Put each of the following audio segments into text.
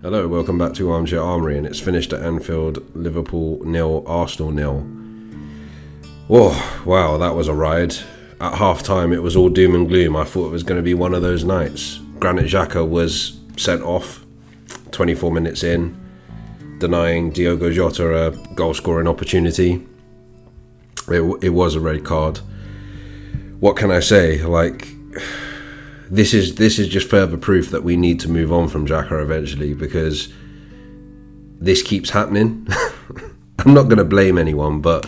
Hello, welcome back to Armchair Armory, and it's finished at Anfield, Liverpool 0, Arsenal 0. Whoa, wow, that was a ride. At half time it was all doom and gloom. I thought it was going to be one of those nights. Granit Xhaka was sent off 24 minutes in, denying Diogo Jota a goal scoring opportunity. It was a red card. What can I say? This is just further proof that we need to move on from Xhaka eventually, because this keeps happening. I'm not going to blame anyone, but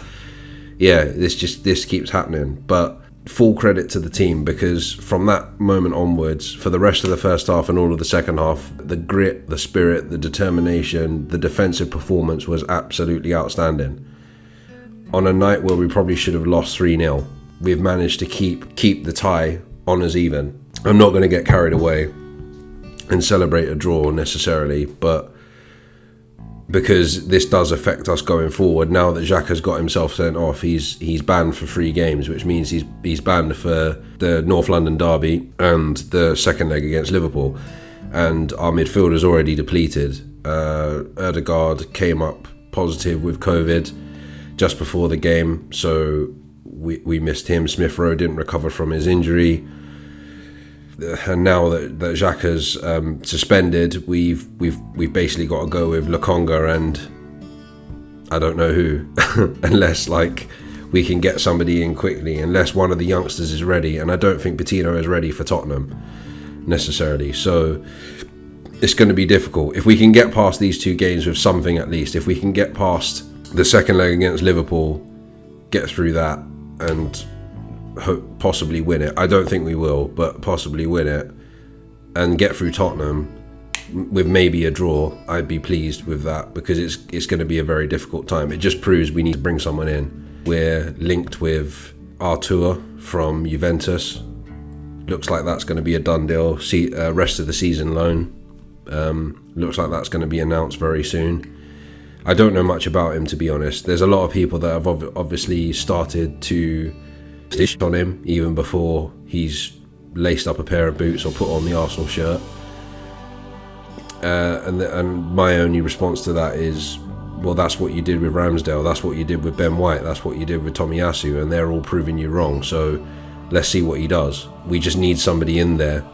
yeah, this keeps happening. But full credit to the team, because from that moment onwards, for the rest of the first half and all of the second half, the grit, the spirit, the determination, the defensive performance was absolutely outstanding. On a night where we probably should have lost 3-0, we've managed to keep the tie on as even. I'm not going to get carried away and celebrate a draw necessarily, but because this does affect us going forward. Now that Xhaka's got himself sent off, he's banned for 3 games, which means he's banned for the North London derby and the second leg against Liverpool. And our midfield is already depleted. Ødegaard came up positive with COVID just before the game, so we missed him. Smith Rowe didn't recover from his injury. And now that Xhaka's suspended, we've basically got to go with Lokonga and I don't know who, unless we can get somebody in quickly, unless one of the youngsters is ready. And I don't think Patino is ready for Tottenham necessarily. So it's going to be difficult. If we can get past these 2 games with something, at least, if we can get past the second leg against Liverpool, get through that and hope possibly win it. I don't think we will, but possibly win it and get through Tottenham with maybe a draw, I'd be pleased with that, because it's going to be a very difficult time. It just proves we need to bring someone in. We're linked with Artur from Juventus. Looks like that's going to be a done deal. Rest of the season loan. Looks like that's going to be announced very soon. I don't know much about him, to be honest. There's a lot of people that have obviously started to dish on him even before he's laced up a pair of boots or put on the Arsenal shirt. And my only response to that is, well, that's what you did with Ramsdale, that's what you did with Ben White, that's what you did with Tomiyasu, and they're all proving you wrong. So let's see what he does. We just need somebody in there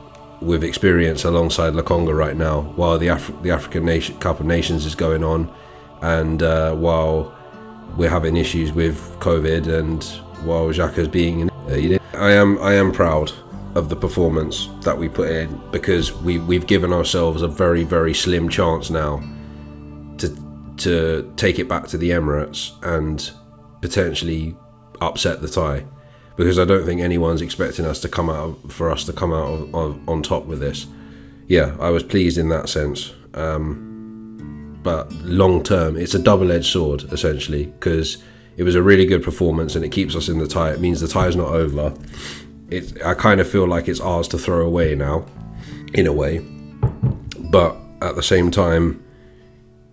with experience alongside Lokonga right now, while the African Cup of Nations is going on, and while we're having issues with COVID, and while Xhaka's being I am proud of the performance that we put in, because we've given ourselves a very, very slim chance now to take it back to the Emirates and potentially upset the tie, because I don't think anyone's expecting us to come out on top with this. Yeah, I was pleased in that sense. But long term, it's a double-edged sword, essentially, because it was a really good performance and it keeps us in the tie. It means the tie's not over. I kind of feel like it's ours to throw away now, in a way. But at the same time,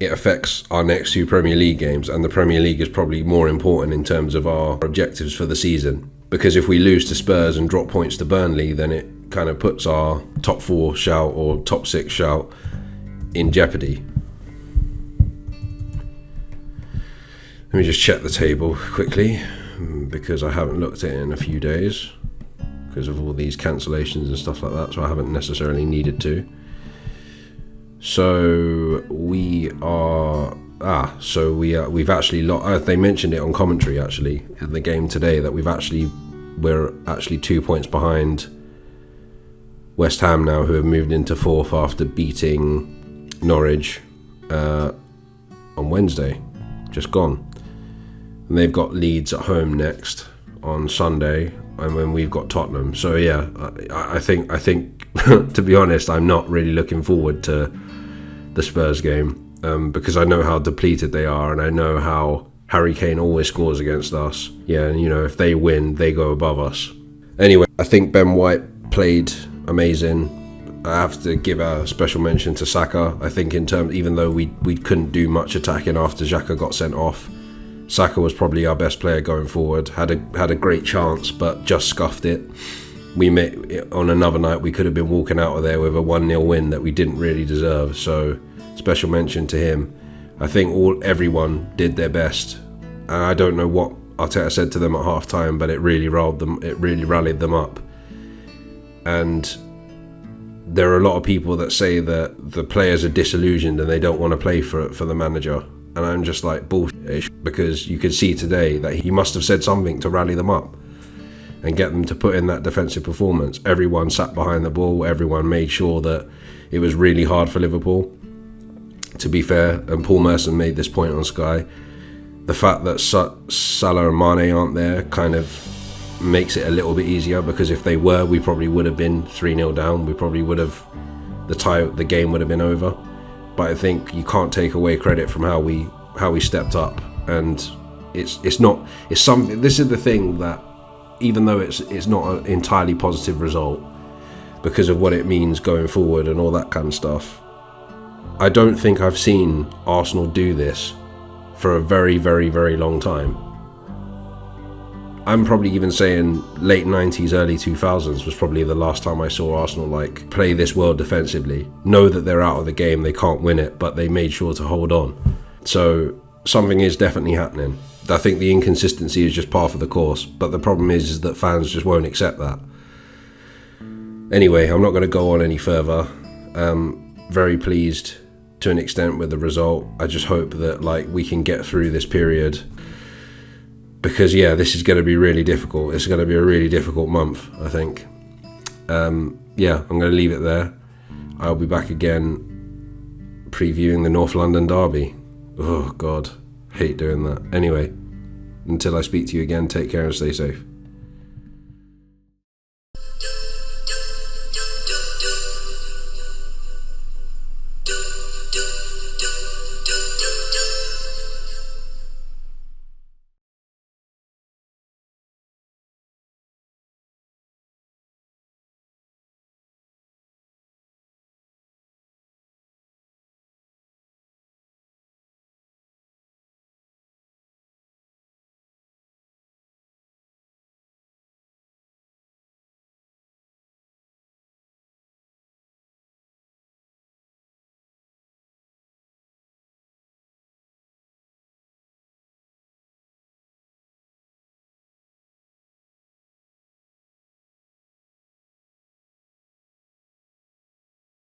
it affects our next 2 Premier League games, and the Premier League is probably more important in terms of our objectives for the season. Because if we lose to Spurs and drop points to Burnley, then it kind of puts our top 4 shout or top 6 shout in jeopardy. Let me just check the table quickly, because I haven't looked at it in a few days because of all these cancellations and stuff like that, so I haven't necessarily needed to. So we've actually lost. They mentioned it on commentary actually in the game today that we're actually 2 points behind West Ham now, who have moved into 4th after beating Norwich on Wednesday, just gone. And they've got Leeds at home next on Sunday, and when we've got Tottenham. So yeah, I think to be honest, I'm not really looking forward to the Spurs game, because I know how depleted they are, and I know how Harry Kane always scores against us. Yeah, and if they win, they go above us. Anyway, I think Ben White played amazing. I have to give a special mention to Saka. I think even though we couldn't do much attacking after Xhaka got sent off, Saka was probably our best player going forward. Had a great chance, but just scuffed it. On another night, we could have been walking out of there with a 1-0 win that we didn't really deserve. So special mention to him. I think everyone did their best. I don't know what Arteta said to them at half time, but it really rallied them up. And there are a lot of people that say that the players are disillusioned and they don't want to play for the manager. And I'm just like, bullshit, because you could see today that he must have said something to rally them up and get them to put in that defensive performance. Everyone sat behind the ball, everyone made sure that it was really hard for Liverpool, to be fair. And Paul Merson made this point on Sky. The fact that Salah and Mane aren't there kind of makes it a little bit easier, because if they were, we probably would have been 3-0 down. We probably would have, the game would have been over. But I think you can't take away credit from how we stepped up. And it's something. This is the thing, that even though it's not an entirely positive result because of what it means going forward and all that kind of stuff, I don't think I've seen Arsenal do this for a very, very, very long time. I'm probably even saying late 90s, early 2000s was probably the last time I saw Arsenal like play this well defensively. Know that they're out of the game, they can't win it, but they made sure to hold on. So something is definitely happening. I think the inconsistency is just par for the course, but the problem is that fans just won't accept that. Anyway, I'm not going to go on any further. Very pleased to an extent with the result. I just hope that we can get through this period, because this is going to be really difficult. It's going to be a really difficult month, I think. I'm going to leave it there. I'll be back again previewing the North London derby. Oh God, hate doing that. Anyway, until I speak to you again, take care and stay safe.